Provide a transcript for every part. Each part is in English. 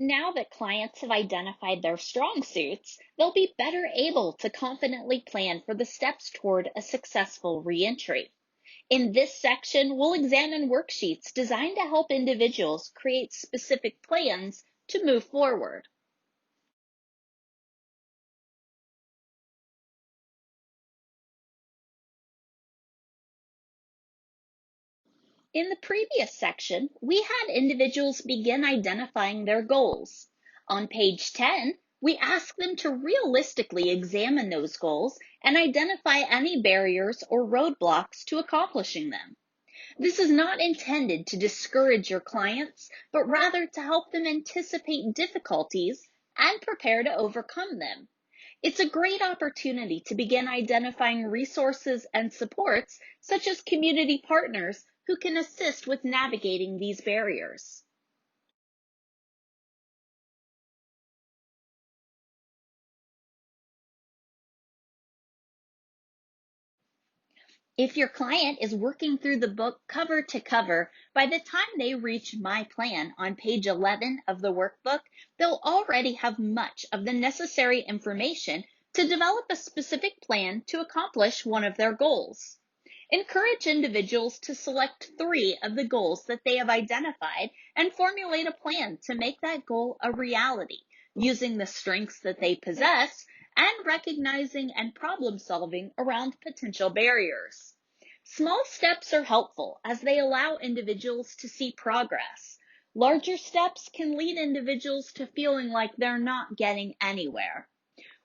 Now that clients have identified their strong suits, they'll be better able to confidently plan for the steps toward a successful reentry. In this section, we'll examine worksheets designed to help individuals create specific plans to move forward. In the previous section, we had individuals begin identifying their goals. On page 10, we asked them to realistically examine those goals and identify any barriers or roadblocks to accomplishing them. This is not intended to discourage your clients, but rather to help them anticipate difficulties and prepare to overcome them. It's a great opportunity to begin identifying resources and supports, such as community partners who can assist with navigating these barriers. If your client is working through the book cover to cover, by the time they reach My Plan on page 11 of the workbook, they'll already have much of the necessary information to develop a specific plan to accomplish one of their goals. Encourage individuals to select 3 of the goals that they have identified and formulate a plan to make that goal a reality, using the strengths that they possess and recognizing and problem solving around potential barriers. Small steps are helpful as they allow individuals to see progress. Larger steps can lead individuals to feeling like they're not getting anywhere.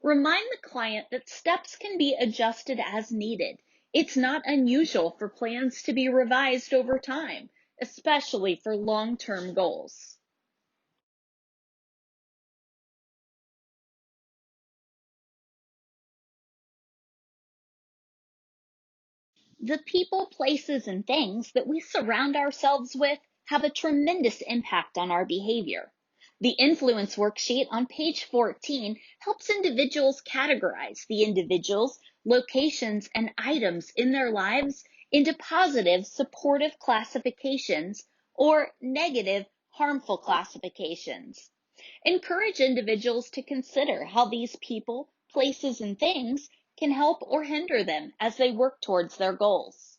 Remind the client that steps can be adjusted as needed. It's not unusual for plans to be revised over time, especially for long-term goals. The people, places, and things that we surround ourselves with have a tremendous impact on our behavior. The influence worksheet on page 14 helps individuals categorize the individuals, locations, and items in their lives into positive, supportive classifications or negative, harmful classifications. Encourage individuals to consider how these people, places, and things can help or hinder them as they work towards their goals.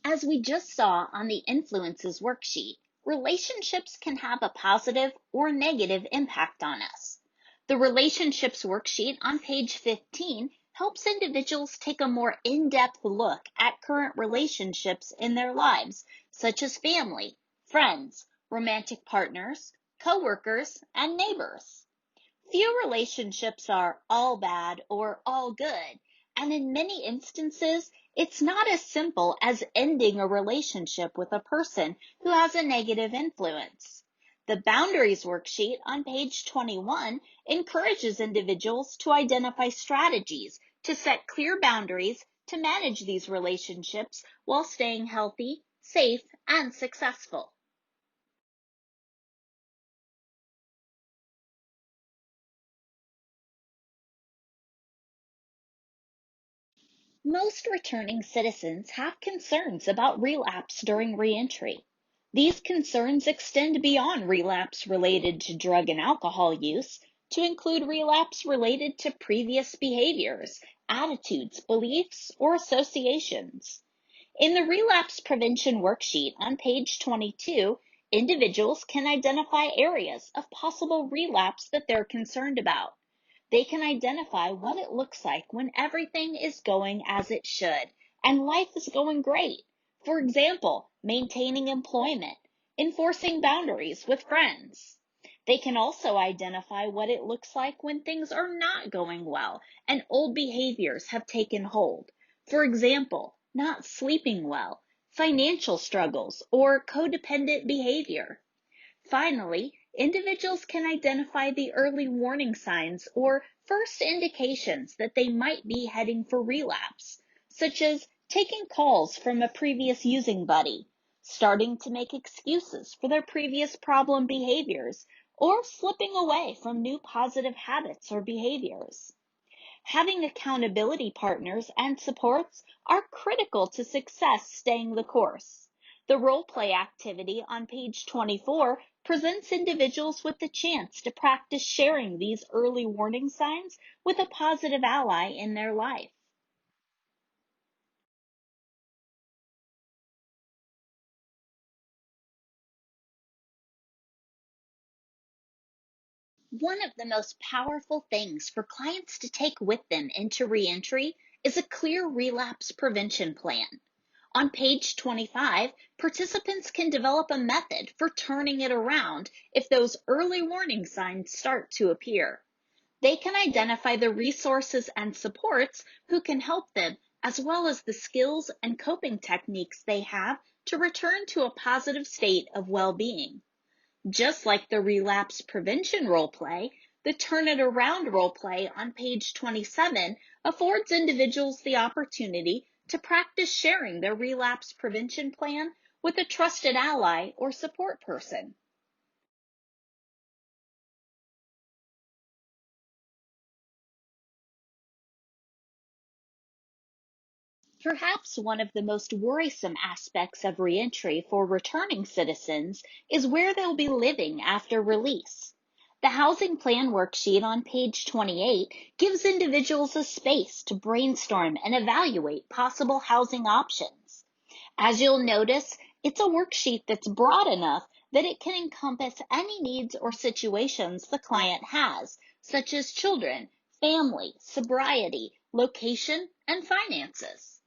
As we just saw on the influences worksheet, relationships can have a positive or negative impact on us. The relationships worksheet on page 15 helps individuals take a more in-depth look at current relationships in their lives, such as family, friends, romantic partners, coworkers, and neighbors. Few relationships are all bad or all good, and in many instances, it's not as simple as ending a relationship with a person who has a negative influence. The boundaries worksheet on page 21 encourages individuals to identify strategies to set clear boundaries to manage these relationships while staying healthy, safe, and successful. Most returning citizens have concerns about relapse during reentry. These concerns extend beyond relapse related to drug and alcohol use to include relapse related to previous behaviors, attitudes, beliefs, or associations. In the relapse prevention worksheet on page 22, individuals can identify areas of possible relapse that they're concerned about. They can identify what it looks like when everything is going as it should and life is going great. For example, maintaining employment, enforcing boundaries with friends. They can also identify what it looks like when things are not going well and old behaviors have taken hold. For example, not sleeping well, financial struggles, or codependent behavior. Finally, individuals can identify the early warning signs or first indications that they might be heading for relapse, such as taking calls from a previous using buddy, starting to make excuses for their previous problem behaviors, or slipping away from new positive habits or behaviors. Having accountability partners and supports are critical to success staying the course. The role play activity on page 24 presents individuals with the chance to practice sharing these early warning signs with a positive ally in their life. One of the most powerful things for clients to take with them into reentry is a clear relapse prevention plan. On page 25, participants can develop a method for turning it around if those early warning signs start to appear. They can identify the resources and supports who can help them, as well as the skills and coping techniques they have to return to a positive state of well-being. Just like the relapse prevention role play, the turn it around role play on page 27 affords individuals the opportunity to practice sharing their relapse prevention plan with a trusted ally or support person. Perhaps one of the most worrisome aspects of reentry for returning citizens is where they'll be living after release. The housing plan worksheet on page 28 gives individuals a space to brainstorm and evaluate possible housing options. As you'll notice, it's a worksheet that's broad enough that it can encompass any needs or situations the client has, such as children, family, sobriety, location, and finances.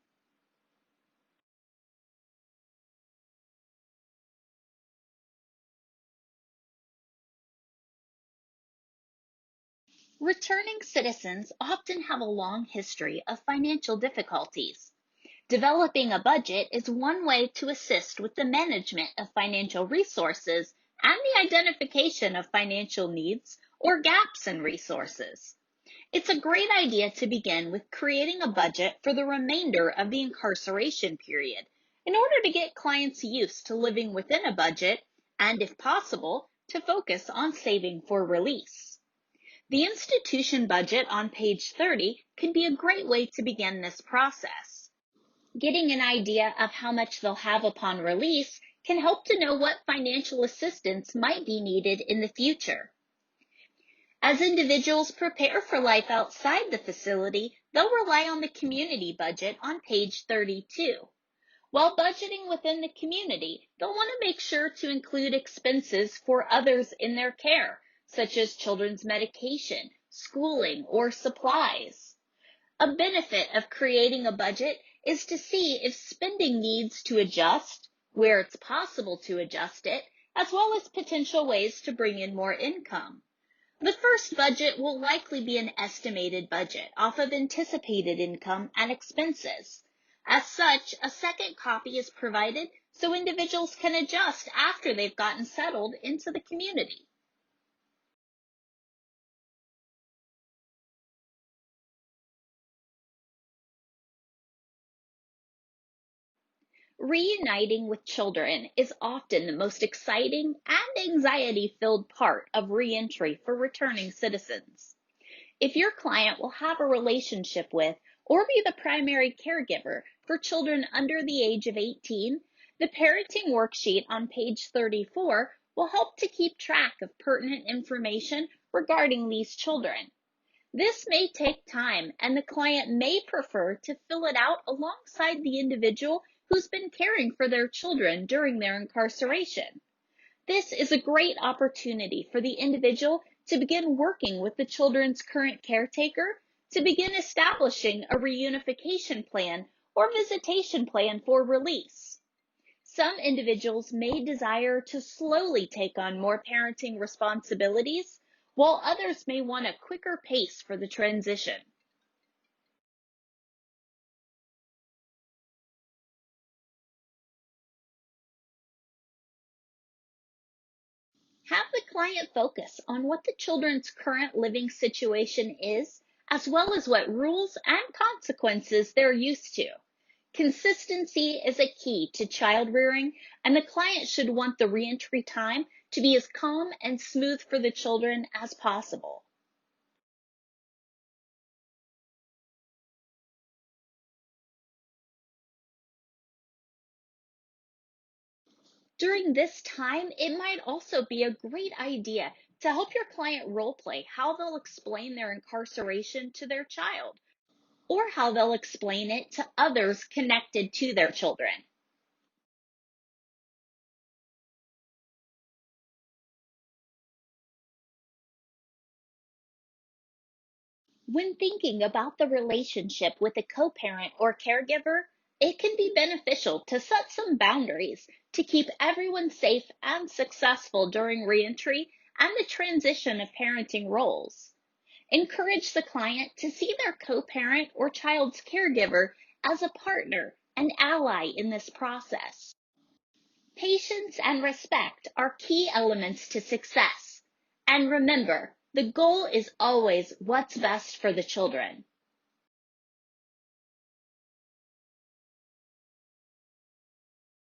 Returning citizens often have a long history of financial difficulties. Developing a budget is one way to assist with the management of financial resources and the identification of financial needs or gaps in resources. It's a great idea to begin with creating a budget for the remainder of the incarceration period in order to get clients used to living within a budget and, if possible, to focus on saving for release. The institution budget on page 30 can be a great way to begin this process. Getting an idea of how much they'll have upon release can help to know what financial assistance might be needed in the future. As individuals prepare for life outside the facility, they'll rely on the community budget on page 32. While budgeting within the community, they'll want to make sure to include expenses for others in their care, such as children's medication, schooling, or supplies. A benefit of creating a budget is to see if spending needs to adjust, where it's possible to adjust it, as well as potential ways to bring in more income. The first budget will likely be an estimated budget off of anticipated income and expenses. As such, a second copy is provided so individuals can adjust after they've gotten settled into the community. Reuniting with children is often the most exciting and anxiety-filled part of reentry for returning citizens. If your client will have a relationship with or be the primary caregiver for children under the age of 18, the parenting worksheet on page 34 will help to keep track of pertinent information regarding these children. This may take time, and the client may prefer to fill it out alongside the individual who's been caring for their children during their incarceration. This is a great opportunity for the individual to begin working with the children's current caretaker to begin establishing a reunification plan or visitation plan for release. Some individuals may desire to slowly take on more parenting responsibilities, while others may want a quicker pace for the transition. Have the client focus on what the children's current living situation is, as well as what rules and consequences they're used to. Consistency is a key to child rearing, and the client should want the reentry time to be as calm and smooth for the children as possible. During this time, it might also be a great idea to help your client role play how they'll explain their incarceration to their child or how they'll explain it to others connected to their children. When thinking about the relationship with a co parent or caregiver, it can be beneficial to set some boundaries to keep everyone safe and successful during reentry and the transition of parenting roles. Encourage the client to see their co parent or child's caregiver as a partner and ally in this process. Patience and respect are key elements to success. And remember, the goal is always what's best for the children.